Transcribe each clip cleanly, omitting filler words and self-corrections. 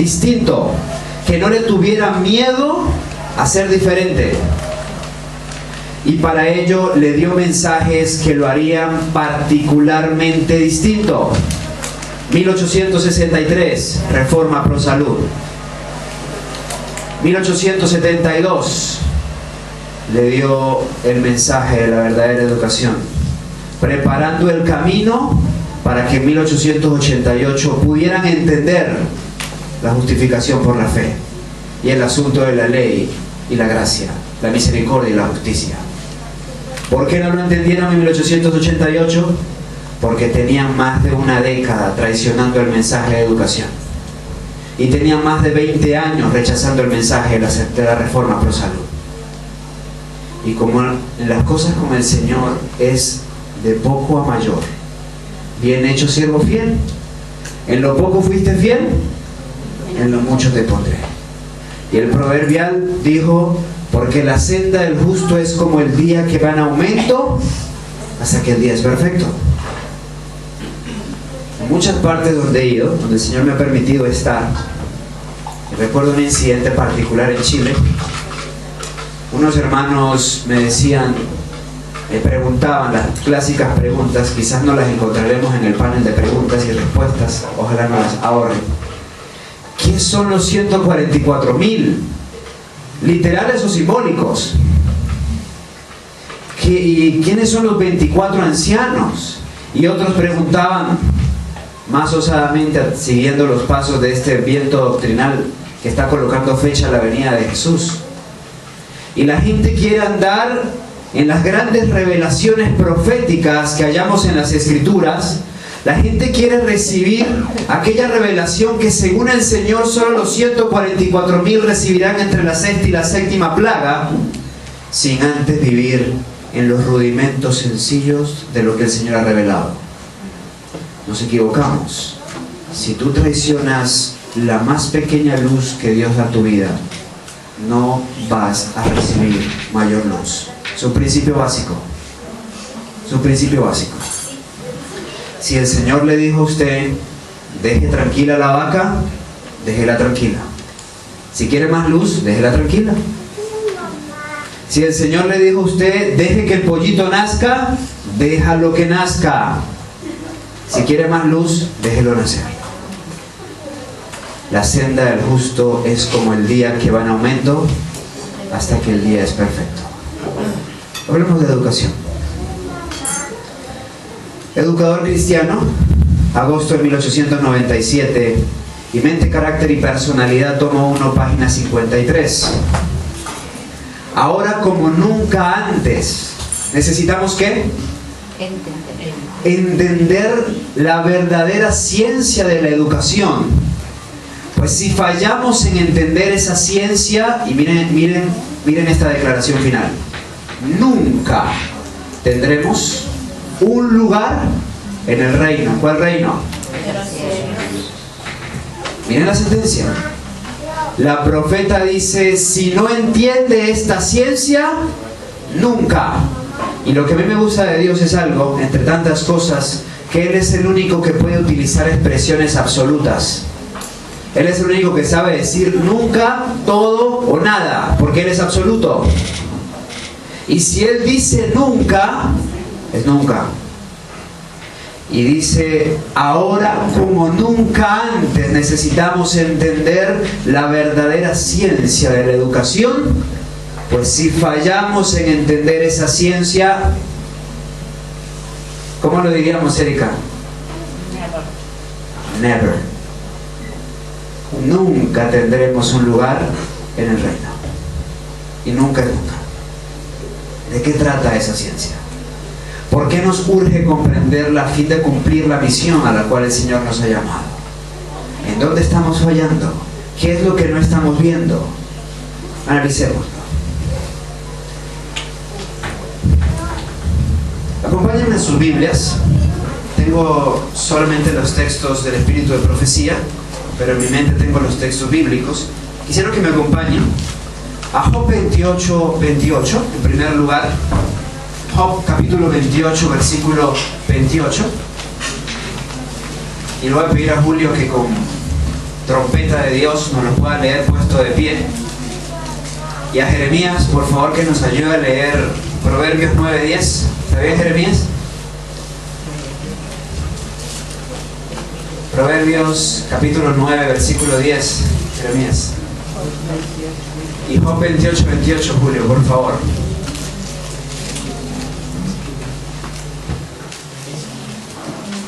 distinto, que no le tuviera miedo a ser diferente. Y para ello le dio mensajes que lo harían particularmente distinto. 1863, Reforma Pro Salud. 1872, le dio el mensaje de la verdadera educación, preparando el camino para que en 1888 pudieran entender la justificación por la fe y el asunto de la ley y la gracia, la misericordia y la justicia. ¿Por qué no lo entendieron en 1888? Porque tenían más de una década traicionando el mensaje de educación y tenían más de 20 años rechazando el mensaje de la Reforma Pro Salud. Y como en las cosas con el Señor es de poco a mayor, bien hecho siervo fiel, en lo poco fuiste fiel, en lo mucho te pondré. Y el proverbial dijo: porque la senda del justo es como el día que va en aumento hasta que el día es perfecto. En muchas partes donde he ido, donde el Señor me ha permitido estar, y recuerdo un incidente particular en Chile. Unos hermanos me decían, me preguntaban las clásicas preguntas, quizás no las encontraremos en el panel de preguntas y respuestas, ojalá no las ahorren. ¿Qué son los 144,000? ¿Literales o simbólicos? ¿Y quiénes son los 24 ancianos? Y otros preguntaban más osadamente, siguiendo los pasos de este viento doctrinal que está colocando fecha a la venida de Jesús. Y la gente quiere andar en las grandes revelaciones proféticas que hallamos en las Escrituras. La gente quiere recibir aquella revelación que según el Señor solo los 144,000 recibirán entre la sexta y la séptima plaga, sin antes vivir en los rudimentos sencillos de lo que el Señor ha revelado. Nos equivocamos. Si tú traicionas la más pequeña luz que Dios da a tu vida, no vas a recibir mayor luz. Es un principio básico. Es un principio básico. Si el Señor le dijo a usted, deje tranquila la vaca, déjela tranquila. Si quiere más luz, déjela tranquila. Si el Señor le dijo a usted, deje que el pollito nazca, déjalo que nazca. Si quiere más luz, déjelo nacer. La senda del justo es como el día que va en aumento hasta que el día es perfecto. Hablemos de educación. Educador cristiano, agosto de 1897, y Mente, Carácter y Personalidad, tomo 1, página 53. Ahora como nunca antes, ¿necesitamos qué? Entender la verdadera ciencia de la educación. Pues si fallamos en entender esa ciencia, y miren esta declaración final, nunca tendremos un lugar en el reino. ¿Cuál reino? Miren la sentencia. La profeta dice, si no entiende esta ciencia, nunca. Y lo que a mí me gusta de Dios es algo, entre tantas cosas, que Él es el único que puede utilizar expresiones absolutas. Él es el único que sabe decir nunca, todo o nada, porque Él es absoluto. Y si Él dice nunca, es nunca. Y dice, ahora como nunca antes necesitamos entender la verdadera ciencia de la educación, pues si fallamos en entender esa ciencia, ¿cómo lo diríamos, Erika? Never. Nunca tendremos un lugar en el reino. Y nunca, nunca. ¿De qué trata esa ciencia? ¿Por qué nos urge comprenderla a fin de cumplir la misión a la cual el Señor nos ha llamado? ¿En dónde estamos fallando? ¿Qué es lo que no estamos viendo? Analicemos. Acompáñenme en sus Biblias. Tengo solamente los textos del Espíritu de Profecía, pero en mi mente tengo los textos bíblicos. Quisiera que me acompañen a Job 28, 28, en primer lugar. Job capítulo 28, versículo 28. Y le voy a pedir a Julio que con trompeta de Dios nos lo pueda leer puesto de pie. Y a Jeremías, por favor, que nos ayude a leer Proverbios 9:10. ¿Está bien, Jeremías? Proverbios capítulo 9, versículo 10, Jeremías. Y Job 28:28, Julio, por favor.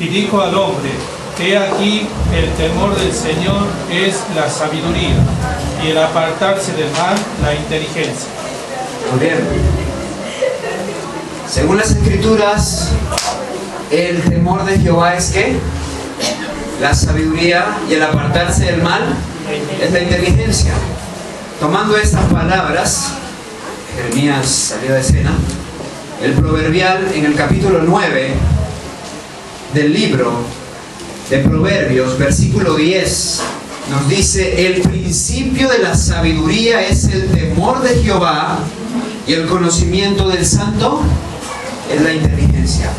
Y dijo al hombre: he aquí, el temor del Señor es la sabiduría, y el apartarse del mal, la inteligencia. Muy bien. Según las Escrituras, el temor de Jehová es ¿qué? La sabiduría, y el apartarse del mal es la inteligencia. Tomando estas palabras, Jeremías salió de escena. El proverbial en el capítulo 9 del libro de Proverbios, versículo 10, nos dice: el principio de la sabiduría es el temor de Jehová, y el conocimiento del santo es la inteligencia.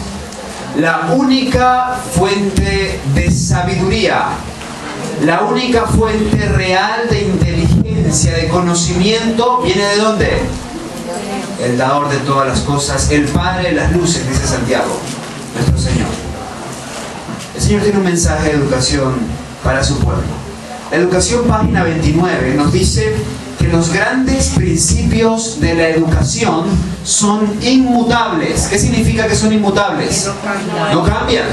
La única fuente de sabiduría, la única fuente real de inteligencia, de conocimiento, ¿viene de dónde? El dador de todas las cosas, el Padre de las luces, dice Santiago, nuestro Señor. El Señor tiene un mensaje de educación para su pueblo. La educación, página 29, nos dice que los grandes principios de la educación son inmutables. ¿Qué significa que son inmutables? No cambian.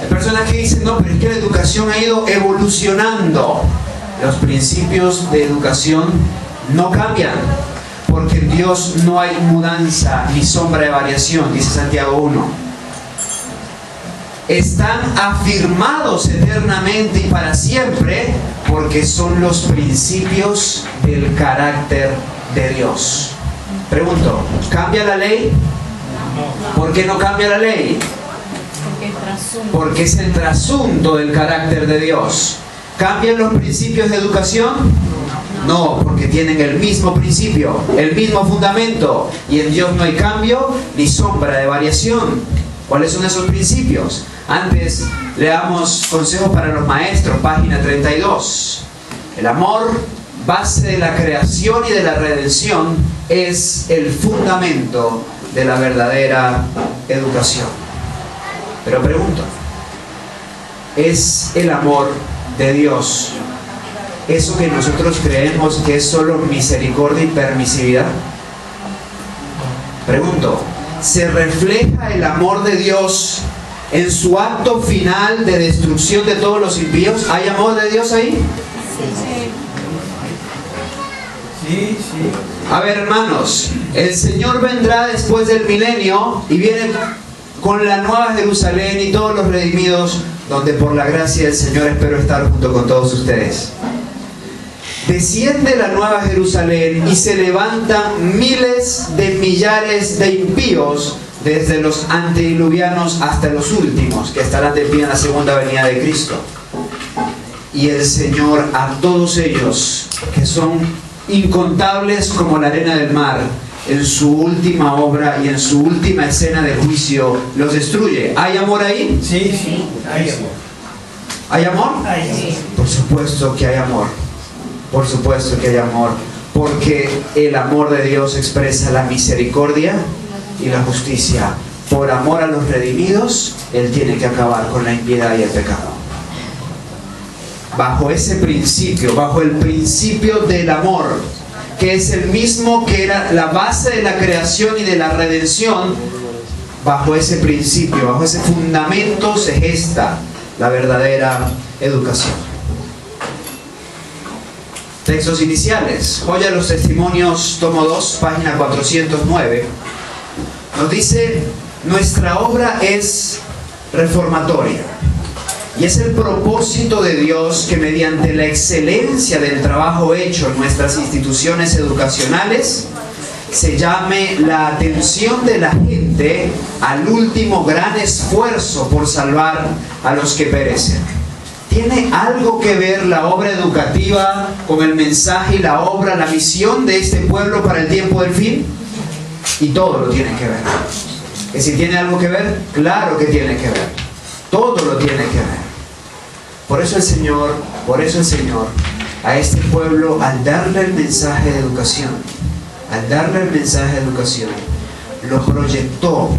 Hay personas que dicen: no, pero es que la educación ha ido evolucionando. Los principios de educación no cambian, porque en Dios no hay mudanza ni sombra de variación, dice Santiago 1. Están afirmados eternamente y para siempre, porque son los principios del carácter de Dios. Pregunto, ¿cambia la ley? ¿Por qué no cambia la ley? Porque es el trasunto del carácter de Dios. ¿Cambian los principios de educación? No, porque tienen el mismo principio, el mismo fundamento, y en Dios no hay cambio ni sombra de variación. ¿Cuáles son esos principios? Antes leamos consejos para los maestros, página 32. El amor, base de la creación y de la redención, es el fundamento de la verdadera educación. Pero pregunto, ¿es el amor de Dios eso que nosotros creemos que es solo misericordia y permisividad? Pregunto, ¿se refleja el amor de Dios en su acto final de destrucción de todos los impíos? ¿Hay amor de Dios ahí? Sí. A ver, hermanos, el Señor vendrá después del milenio y viene con la nueva Jerusalén y todos los redimidos, donde por la gracia del Señor espero estar junto con todos ustedes. Desciende la nueva Jerusalén y se levantan miles de millares de impíos, desde los antediluvianos hasta los últimos, que estarán de pie en la segunda venida de Cristo. Y el Señor a todos ellos, que son incontables como la arena del mar, en su última obra y en su última escena de juicio, los destruye. ¿Hay amor ahí? Sí, hay amor. ¿Hay amor? Sí. Por supuesto que hay amor. Por supuesto que hay amor. Porque el amor de Dios expresa la misericordia y la justicia. Por amor a los redimidos, Él tiene que acabar con la impiedad y el pecado. Bajo ese principio, bajo el principio del amor, que es el mismo que era la base de la creación y de la redención, bajo ese principio, bajo ese fundamento se gesta la verdadera educación. Textos iniciales. Joya de los Testimonios, tomo 2, página 409. Nos dice: nuestra obra es reformatoria. Y es el propósito de Dios que mediante la excelencia del trabajo hecho en nuestras instituciones educacionales se llame la atención de la gente al último gran esfuerzo por salvar a los que perecen. ¿Tiene algo que ver la obra educativa con el mensaje y la obra, la misión de este pueblo para el tiempo del fin? Y todo lo tiene que ver. ¿Que si tiene algo que ver? Claro que tiene que ver. Todo lo tiene que ver. Por eso el Señor, a este pueblo, al darle el mensaje de educación, lo proyectó.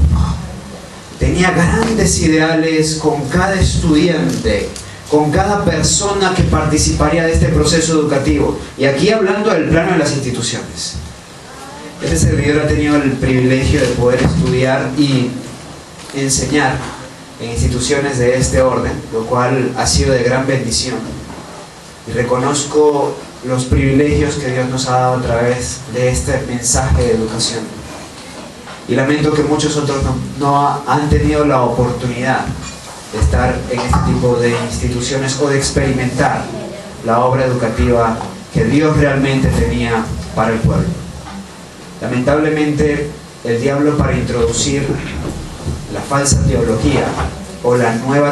Tenía grandes ideales con cada estudiante, con cada persona que participaría de este proceso educativo. Y aquí hablando del plano de las instituciones. Este servidor ha tenido el privilegio de poder estudiar y enseñar en instituciones de este orden, lo cual ha sido de gran bendición. Y reconozco los privilegios que Dios nos ha dado a través de este mensaje de educación. Y lamento que muchos otros no han tenido la oportunidad de estar en este tipo de instituciones o de experimentar la obra educativa que Dios realmente tenía para el pueblo. Lamentablemente, el diablo, para introducir la falsa teología o la nueva